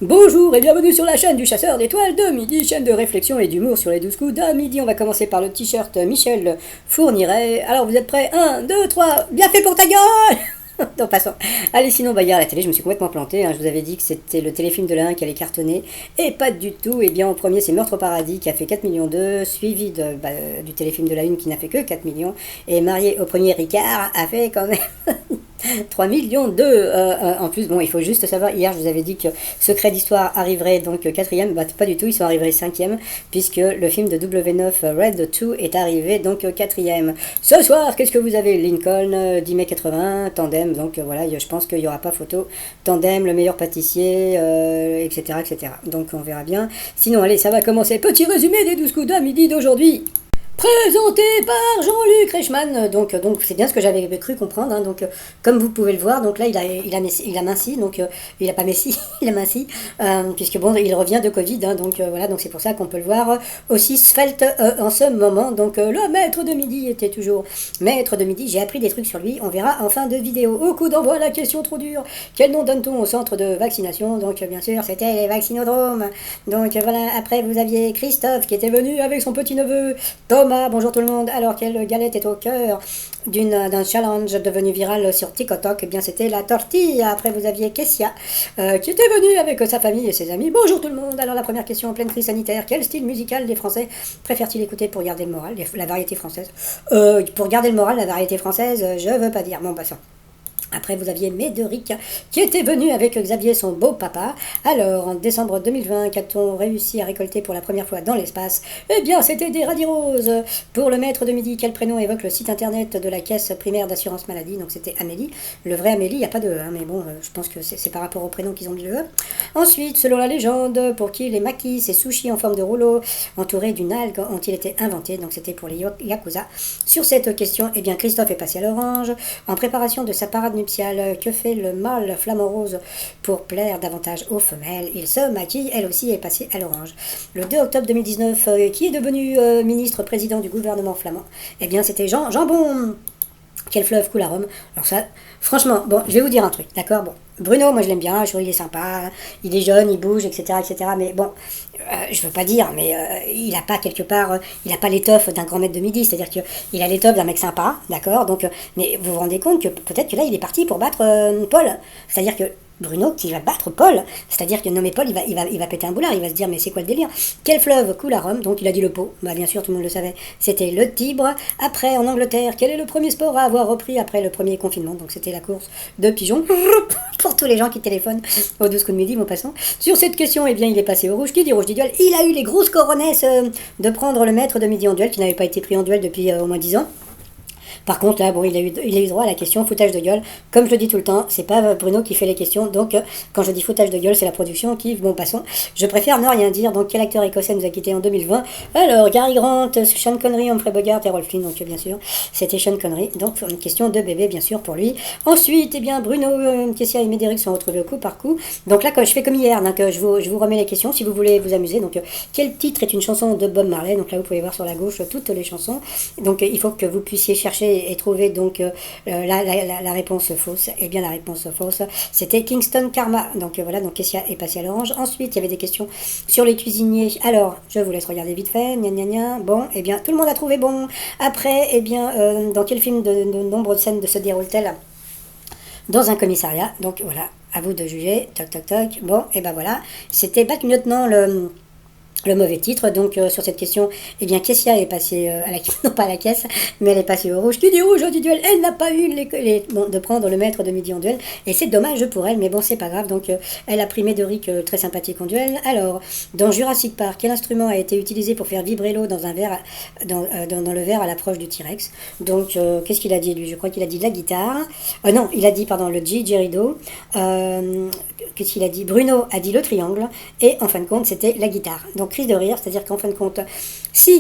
Bonjour et bienvenue sur la chaîne du chasseur d'étoiles de midi, chaîne de réflexion et d'humour sur les 12 coups de midi. On va commencer par le t-shirt Michel Fourniret. Alors vous êtes prêts? 1, 2, 3, bien fait pour ta gueule. Non, passons. Allez, sinon, hier à la télé, je me suis complètement planté. Je vous avais dit que c'était le téléfilm de la 1 qui allait cartonner. Et pas du tout. Et bien, en premier, c'est Meurtre au paradis qui a fait 4 millions 2, suivi du téléfilm de la 1 qui n'a fait que 4 millions. Et Marié au premier Ricard a fait quand même 3 millions 2. En plus, bon, il faut juste savoir, hier, je vous avais dit que Secret d'Histoire arriverait donc quatrième. Bah, pas du tout, ils sont arrivés cinquième, puisque le film de W9 Red 2 est arrivé donc quatrième. Ce soir, qu'est-ce que vous avez? Lincoln, 10 mai 80, Tandem. Donc voilà, je pense qu'il n'y aura pas photo. Tandem, le meilleur pâtissier, etc., etc. Donc on verra bien. Sinon, allez, ça va commencer. Petit résumé des 12 coups de midi d'aujourd'hui. Présenté par Jean-Luc Reichmann, donc c'est bien ce que j'avais cru comprendre, donc comme vous pouvez le voir, donc là il a minci, donc il a pas messi, il a minci, puisque bon il revient de Covid, donc voilà, donc c'est pour ça qu'on peut le voir aussi svelte en ce moment, donc le maître de midi était toujours maître de midi, j'ai appris des trucs sur lui, on verra en fin de vidéo. Au coup d'envoi, la question trop dure, quel nom donne-t-on au centre de vaccination? Donc bien sûr c'était les vaccinodromes, donc voilà, après vous aviez Christophe qui était venu avec son petit-neveu, Thomas, bonjour tout le monde. Alors, quelle galette est au cœur d'un challenge devenu viral sur TikTok? Eh bien, c'était la tortilla. Après, vous aviez Kessia, qui était venue avec sa famille et ses amis. Bonjour tout le monde. Alors, la première question en pleine crise sanitaire. Quel style musical les Français préfèrent-ils écouter pour garder le moral? La variété française. Pour garder le moral, la variété française, je veux pas dire. Bon, passons. Après, vous aviez Médéric qui était venu avec Xavier, son beau papa. Alors, en décembre 2020, qu'a-t-on réussi à récolter pour la première fois dans l'espace? Eh bien, c'était des radis roses. Pour le maître de midi, quel prénom évoque le site internet de la caisse primaire d'assurance maladie? Donc, c'était Amélie. Le vrai Amélie, il n'y a pas de E, mais bon, je pense que c'est par rapport au prénom qu'ils ont mis le E. Ensuite, selon la légende, pour qui les makis, ces sushis en forme de rouleau, entourés d'une algue, ont-ils été inventés? Donc, c'était pour les Yakuza. Sur cette question, eh bien, Christophe est passé à l'orange. En préparation de sa parade nuptiale, que fait le mâle flamant rose pour plaire davantage aux femelles? Il se maquille, elle aussi est passée à l'orange. Le 2 octobre 2019, qui est devenu ministre-président du gouvernement flamand? Eh bien, c'était Jean Jambon. Quel fleuve coule à Rome? Alors ça, franchement, bon, je vais vous dire un truc, d'accord? Bon, Bruno, moi je l'aime bien, je trouve il est sympa, il est jeune, il bouge, etc., etc. Mais bon, je veux pas dire, mais il a pas quelque part, il a pas l'étoffe d'un grand maître de midi, c'est-à-dire qu'il a l'étoffe d'un mec sympa, d'accord? Donc, mais vous vous rendez compte que peut-être que là il est parti pour battre Paul, c'est-à-dire que Bruno qui va battre Paul, c'est-à-dire que nommé Paul, il va péter un boulard, il va se dire mais c'est quoi le délire? Quel fleuve coule à Rome? Donc il a dit le Pô, bah bien sûr tout le monde le savait, c'était le Tibre. Après en Angleterre, quel est le premier sport à avoir repris après le premier confinement? Donc c'était la course de pigeons, pour tous les gens qui téléphonent au 12 coups de midi, mon passant. Sur cette question, eh bien il est passé au rouge, qui dit rouge dit duel, il a eu les grosses coronesses de prendre le maître de midi en duel, qui n'avait pas été pris en duel depuis au moins 10 ans. Par contre, là, bon, il a eu droit à la question foutage de gueule. Comme je le dis tout le temps, c'est pas Bruno qui fait les questions. Donc, quand je dis foutage de gueule, c'est la production qui, bon, passons. Je préfère ne rien dire. Donc, quel acteur écossais nous a quittés en 2020? Alors, Gary Grant, Sean Connery, Humphrey Bogart et Rolf Flynn. Donc, bien sûr, c'était Sean Connery. Donc, une question de bébé, bien sûr, pour lui. Ensuite, eh bien, Bruno, Kessia et Médéric sont retrouvés au coup par coup. Donc là, je fais comme hier. Donc, je vous remets les questions si vous voulez vous amuser. Donc, quel titre est une chanson de Bob Marley? Donc là, vous pouvez voir sur la gauche toutes les chansons. Donc, il faut que vous puissiez chercher et trouver donc la réponse fausse. Et bien la réponse fausse, c'était Kingston Karma. Donc voilà, donc Kessia est passée à l'orange. Ensuite, il y avait des questions sur les cuisiniers. Alors, je vous laisse regarder vite fait. Gna gna gna. Bon, et bien tout le monde a trouvé bon. Après, et bien dans quel film de nombreuses scènes se déroulent-elles? Dans un commissariat. Donc voilà, à vous de juger. Toc toc toc. Bon, et ben voilà, c'était Bac Lieutenant le mauvais titre. Donc sur cette question, eh bien Kessia est passée à la non pas à la caisse, mais elle est passée au rouge. Qui dit rouge du duel? Elle n'a pas eu de prendre le maître de midi en duel, et c'est dommage pour elle, mais bon c'est pas grave. Donc elle a pris Médéric très sympathique en duel. Alors dans Jurassic Park, quel instrument a été utilisé pour faire vibrer l'eau dans un verre dans le verre à l'approche du T-Rex? Donc qu'est-ce qu'il a dit lui? Je crois qu'il a dit la guitare. Non, il a dit pardon le didgeridoo. Qu'est-ce qu'il a dit? Bruno a dit le triangle, et en fin de compte c'était la guitare. Donc crise de rire, c'est-à-dire qu'en fin de compte Si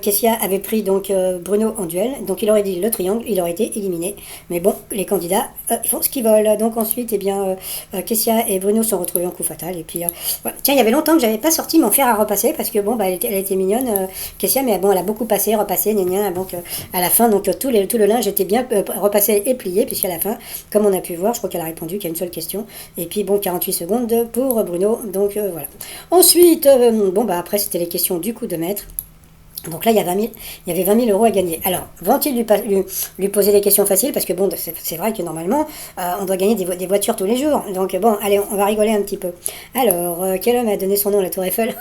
Kessia avait pris donc Bruno en duel, donc il aurait dit le triangle, il aurait été éliminé. Mais bon, les candidats ils font ce qu'ils veulent. Donc ensuite, eh bien, Kessia et Bruno sont retrouvés en coup fatal. Et puis, voilà. Tiens, il y avait longtemps que j'avais pas sorti mon fer à repasser parce que bon, bah, elle était mignonne, Kessia, mais bon, elle a beaucoup passé, repassé, gna gna. Donc à la fin, donc tout le linge était bien repassé et plié, puisqu'à la fin, comme on a pu voir, je crois qu'elle a répondu qu'il y a une seule question. Et puis bon, 48 secondes pour Bruno. Donc voilà. Ensuite, bon, bah après, c'était les questions du coup de maître. Donc là, il y avait 20 000 euros à gagner. Alors, vont-ils lui poser des questions faciles? Parce que bon, c'est vrai que normalement, on doit gagner des voitures tous les jours. Donc bon, allez, on va rigoler un petit peu. Alors, quel homme a donné son nom à la Tour Eiffel?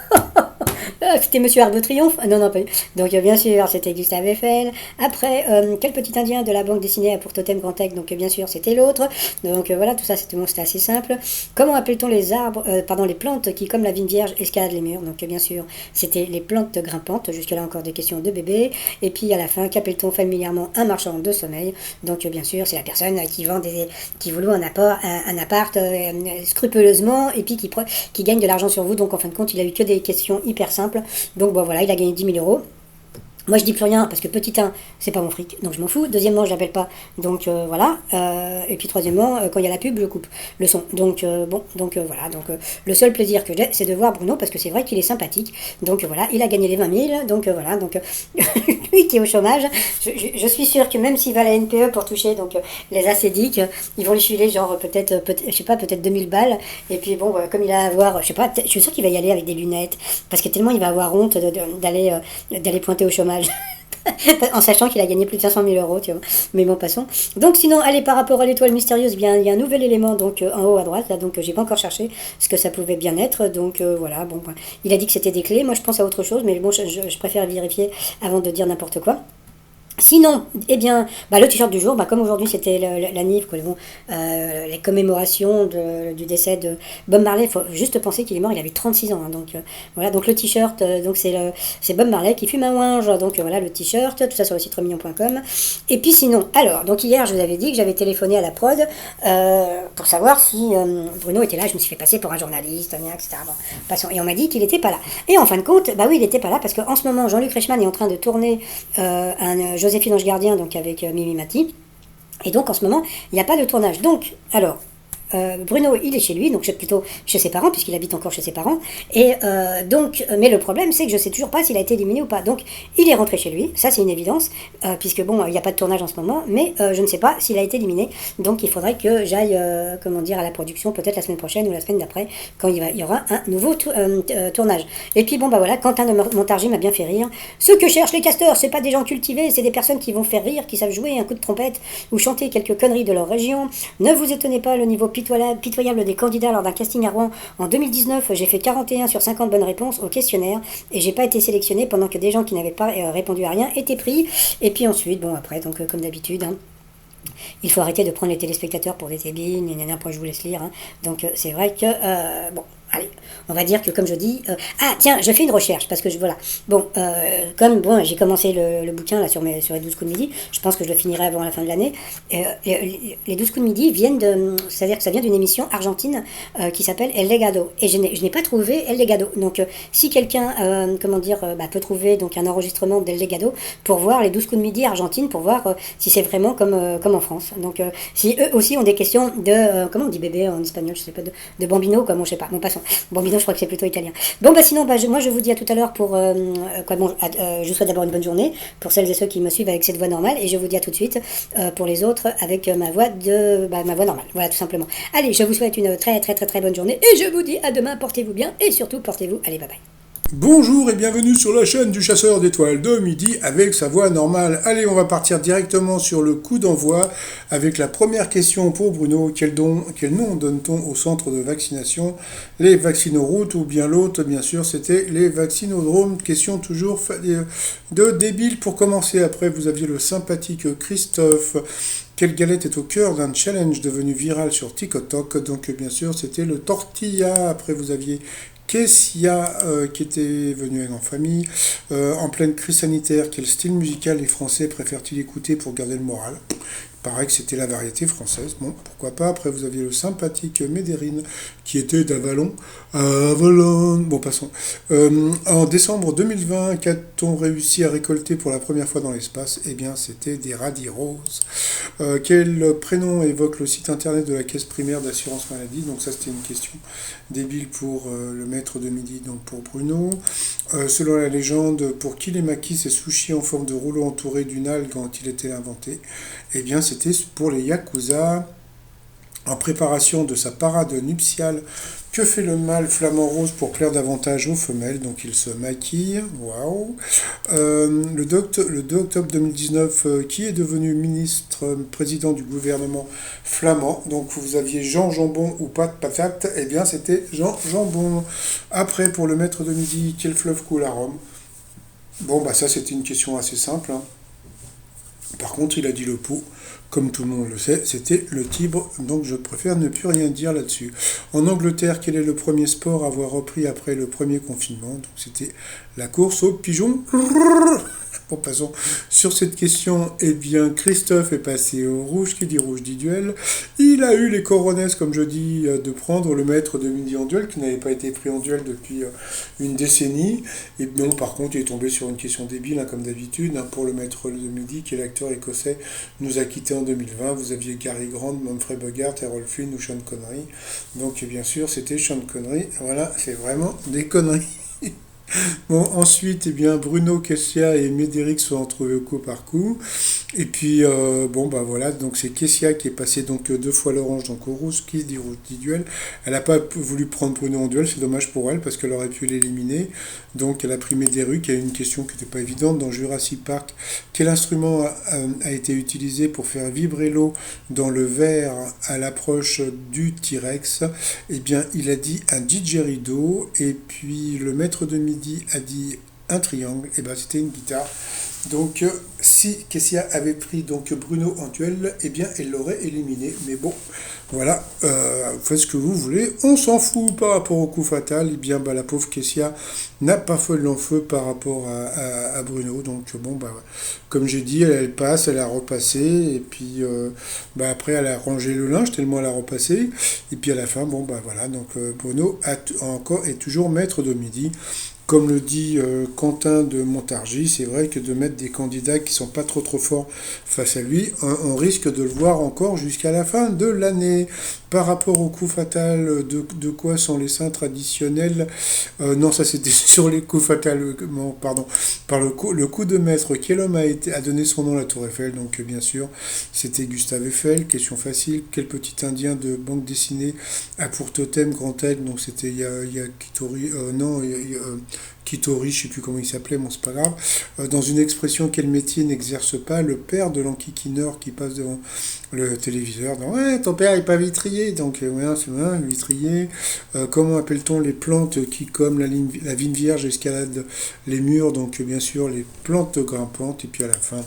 C'était Monsieur Arc de Triomphe? Non, non, pas. Donc bien sûr, c'était Gustave Eiffel. Après, quel petit indien de la bande dessinée a pour totem Grand Aigle? Donc bien sûr, c'était l'autre. Donc voilà, tout ça, c'était assez simple. Comment appelle-t-on les arbres, les plantes qui, comme la vigne vierge, escaladent les murs? Donc bien sûr, c'était les plantes grimpantes. Jusque-là, encore des questions de bébé. Et puis à la fin, qu'appelle-t-on familièrement un marchand de sommeil? Donc bien sûr, c'est la personne qui vous loue un appart scrupuleusement et puis qui gagne de l'argent sur vous. Donc en fin de compte, il a eu que des questions hyper simples. Donc bon voilà, il a gagné 10 000 euros. Moi je dis plus rien parce que petit 1, c'est pas mon fric, donc je m'en fous. Deuxièmement, je l'appelle pas, donc voilà. Et puis troisièmement, quand il y a la pub, je coupe le son. Donc bon, donc voilà. Donc le seul plaisir que j'ai, c'est de voir Bruno parce que c'est vrai qu'il est sympathique. Donc voilà, il a gagné les 20 000. Donc voilà, donc lui qui est au chômage, je suis sûr que même s'il va à la NPE pour toucher donc les acédiques, ils vont lui filer genre je sais pas, peut-être 2000 balles. Et puis bon, comme il a à avoir, je sais pas, je suis sûr qu'il va y aller avec des lunettes parce que tellement il va avoir honte d'aller pointer au chômage. En sachant qu'il a gagné plus de 500 000 euros, tu vois. Mais bon, passons. Donc, sinon, allez, par rapport à l'étoile mystérieuse, bien, il y a un nouvel élément donc en haut à droite, là, donc j'ai pas encore cherché ce que ça pouvait bien être. Donc, voilà, bon, il a dit que c'était des clés. Moi, je pense à autre chose, mais bon, je préfère vérifier avant de dire n'importe quoi. Sinon, eh bien, le t-shirt du jour, comme aujourd'hui c'était la NIF, les commémorations du décès de Bob Marley, il faut juste penser qu'il est mort, il avait 36 ans. Hein, donc voilà, donc le t-shirt, donc c'est Bob Marley qui fume un ouinge, donc voilà le t-shirt, tout ça sur le site remignon.com. Et puis sinon, alors, donc hier je vous avais dit que j'avais téléphoné à la prod pour savoir si Bruno était là, je me suis fait passer pour un journaliste, etc. Bon, passons. Et on m'a dit qu'il n'était pas là. Et en fin de compte, oui, il n'était pas là parce qu'en ce moment, Jean-Luc Reichmann est en train de tourner un Joséphine Ange Gardien, donc avec Mimi Mati. Et donc en ce moment, il n'y a pas de tournage. Donc, alors, Bruno, il est chez lui, donc plutôt chez ses parents, puisqu'il habite encore chez ses parents. Et mais le problème, c'est que je ne sais toujours pas s'il a été éliminé ou pas. Donc, il est rentré chez lui, ça c'est une évidence, puisque bon, il n'y a pas de tournage en ce moment, mais je ne sais pas s'il a été éliminé. Donc, il faudrait que j'aille, à la production, peut-être la semaine prochaine ou la semaine d'après, quand il y aura un nouveau tournage. Et puis, voilà, Quentin de Montargis m'a bien fait rire. Ceux que cherchent les casteurs, c'est pas des gens cultivés, c'est des personnes qui vont faire rire, qui savent jouer un coup de trompette ou chanter quelques conneries de leur région. Ne vous étonnez pas, le niveau pitoyable des candidats lors d'un casting à Rouen en 2019, j'ai fait 41 sur 50 bonnes réponses au questionnaire et j'ai pas été sélectionné pendant que des gens qui n'avaient pas répondu à rien étaient pris. Et puis ensuite, bon après, donc comme d'habitude, hein, il faut arrêter de prendre les téléspectateurs pour des débiles, je vous laisse lire. Hein. Donc c'est vrai que, bon, allez, on va dire que comme je dis... tiens, je fais une recherche, parce que voilà. Bon, j'ai commencé le bouquin là sur les 12 coups de midi, je pense que je le finirai avant la fin de l'année. Les 12 coups de midi viennent c'est-à-dire que ça vient d'une émission argentine qui s'appelle El Legado. Et je n'ai pas trouvé El Legado. Donc si quelqu'un, peut trouver donc un enregistrement d'El Legado pour voir les 12 coups de midi argentine, pour voir si c'est vraiment comme en France. Donc si eux aussi ont des questions de... comment on dit bébé en espagnol? Je sais pas, de bambino, je sais pas. Bon, passons. Bambino, je crois que c'est plutôt italien. Bon, sinon, moi, je vous dis à tout à l'heure pour... je vous souhaite d'abord une bonne journée pour celles et ceux qui me suivent avec cette voix normale. Et je vous dis à tout de suite pour les autres avec ma voix normale. Voilà, tout simplement. Allez, je vous souhaite une très, très, très, très bonne journée. Et je vous dis à demain. Portez-vous bien. Et surtout, portez-vous. Allez, bye bye. Bonjour et bienvenue sur la chaîne du chasseur d'étoiles de midi avec sa voix normale. Allez, on va partir directement sur le coup d'envoi avec la première question pour Bruno. Quel nom donne-t-on au centre de vaccination? Les vaccinoroutes ou bien l'autre, bien sûr, c'était les vaccinodromes. Question toujours de débile pour commencer. Après, vous aviez le sympathique Christophe. Quelle galette est au cœur d'un challenge devenu viral sur TikTok? Donc, bien sûr, c'était le tortilla. Après, vous aviez Kessia qui était venue en famille, en pleine crise sanitaire. Quel style musical les Français préfèrent-ils écouter pour garder le moral? Paraît que c'était la variété française. Bon, pourquoi pas. Après, vous aviez le sympathique Médérine, qui était d'Avalon. Avalon. Bon, passons. En décembre 2020, qu'a-t-on réussi à récolter pour la première fois dans l'espace? Eh bien, c'était des radis roses. Quel prénom évoque le site internet de la caisse primaire d'assurance maladie? Donc ça, c'était une question débile pour le maître de midi, donc pour Bruno. Selon la légende, pour qui les maquis ces sushis en forme de rouleau entouré d'une algue quand il était inventé? Eh bien, c'était pour les Yakuza. En préparation de sa parade nuptiale, que fait le mâle flamant rose pour plaire davantage aux femelles? Donc il se maquille. Waouh. Le 2 octobre 2019, qui est devenu ministre président du gouvernement flamand? Donc vous aviez Jean Jambon ou Pat Patate. Eh bien c'était Jean Jambon. Après, pour le maître de midi, quel fleuve coule à Rome? Bon, bah ça c'était une question assez simple, hein. Par contre, il a dit le Pau, comme tout le monde le sait, c'était le Tibre, donc je préfère ne plus rien dire là-dessus. En Angleterre, quel est le premier sport à avoir repris après le premier confinement? Donc c'était la course aux pigeons. Bon, passons sur cette question. Eh bien, Christophe est passé au rouge. Qui dit rouge dit duel. Il a eu les coronesses, comme je dis, de prendre le maître de midi en duel, qui n'avait pas été pris en duel depuis une décennie. Et bon, par contre, il est tombé sur une question débile, hein, comme d'habitude, hein, pour le maître de midi, qui est l'acteur écossais, nous a quittés en 2020. Vous aviez Gary Grant, Humphrey Bogart, Errol Flynn ou Sean Connery. Donc, bien sûr, c'était Sean Connery. Voilà, c'est vraiment des conneries. Bon, ensuite, eh bien, Bruno, Kessia et Médéric sont retrouvés au coup par coup. Et puis, bon, bah voilà, donc c'est Kessia qui est passé donc deux fois l'orange, donc au rouge, qui dit rouge dit duel. Elle n'a pas voulu prendre Bruno en duel, c'est dommage pour elle, parce qu'elle aurait pu l'éliminer. Donc, elle a pris Médéric, qui a une question qui n'était pas évidente. Dans Jurassic Park, quel instrument a été utilisé pour faire vibrer l'eau dans le verre à l'approche du T-Rex? Eh bien, il a dit un didgeridoo. Et puis, le maître de midi a dit un triangle, et ben c'était une guitare. Donc si Kessia avait pris donc Bruno en duel, eh bien elle l'aurait éliminé. Mais bon, voilà, faites ce que vous voulez, on s'en fout par rapport au coup fatal. Eh bien bah, la pauvre Kessia n'a pas fait de l'enfeu par rapport à Bruno. Donc bon, bah, comme j'ai dit, elle passe, elle a repassé, et puis bah, après elle a rangé le linge tellement elle a repassé. Et puis à la fin, bon bah voilà, donc Bruno encore est toujours maître de midi. Comme le dit Quentin de Montargis, c'est vrai que de mettre des candidats qui sont pas trop forts face à lui, risque de le voir encore jusqu'à la fin de l'année. Par rapport au coup fatal, de quoi sont les saints traditionnels? Non, ça c'était sur les coups fatals, pardon, par le coup de maître. Quel homme a donné son nom à la Tour Eiffel? Donc bien sûr, c'était Gustave Eiffel. Question facile. Quel petit indien de bande dessinée a pour totem grand aigle? Donc c'était Yakitori, non, Kitori, je ne sais plus comment il s'appelait, bon c'est pas grave. Dans une expression, quel métier n'exerce pas le père de l'enquiquineur qui passe devant le téléviseur? Donc, ouais, ton père n'est pas vitrier, donc ouais, c'est vrai, vitrier. Comment appelle-t-on les plantes qui, comme la vigne vierge, escaladent les murs? Donc bien sûr, les plantes grimpantes. Et puis à la fin,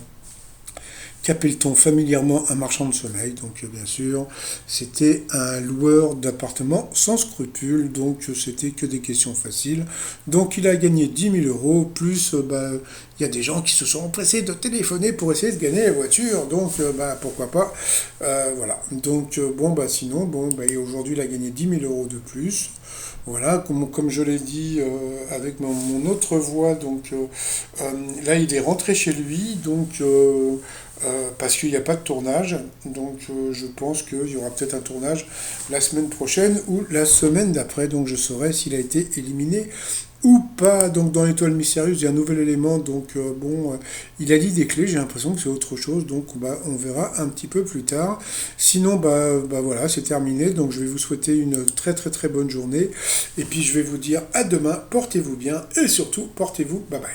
qu'appelle-t-on familièrement un marchand de sommeil? Donc bien sûr, c'était un loueur d'appartements sans scrupules, donc c'était que des questions faciles. Donc il a gagné 10 000 euros, plus bah, il y a des gens qui se sont empressés de téléphoner pour essayer de gagner la voiture, donc bah, pourquoi pas. Voilà, donc bon, bah sinon, bon, bah, aujourd'hui il a gagné 10 000 euros de plus. Voilà, comme je l'ai dit avec mon autre voix, donc là il est rentré chez lui, donc parce qu'il n'y a pas de tournage, donc je pense qu'il y aura peut-être un tournage la semaine prochaine ou la semaine d'après, donc je saurai s'il a été éliminé ou pas. Donc dans l'étoile mystérieuse, il y a un nouvel élément, donc bon, il a dit des clés, j'ai l'impression que c'est autre chose, donc bah, on verra un petit peu plus tard. Sinon, bah voilà, c'est terminé, donc je vais vous souhaiter une très très très bonne journée, et puis je vais vous dire à demain, portez-vous bien, et surtout, portez-vous, bye bye.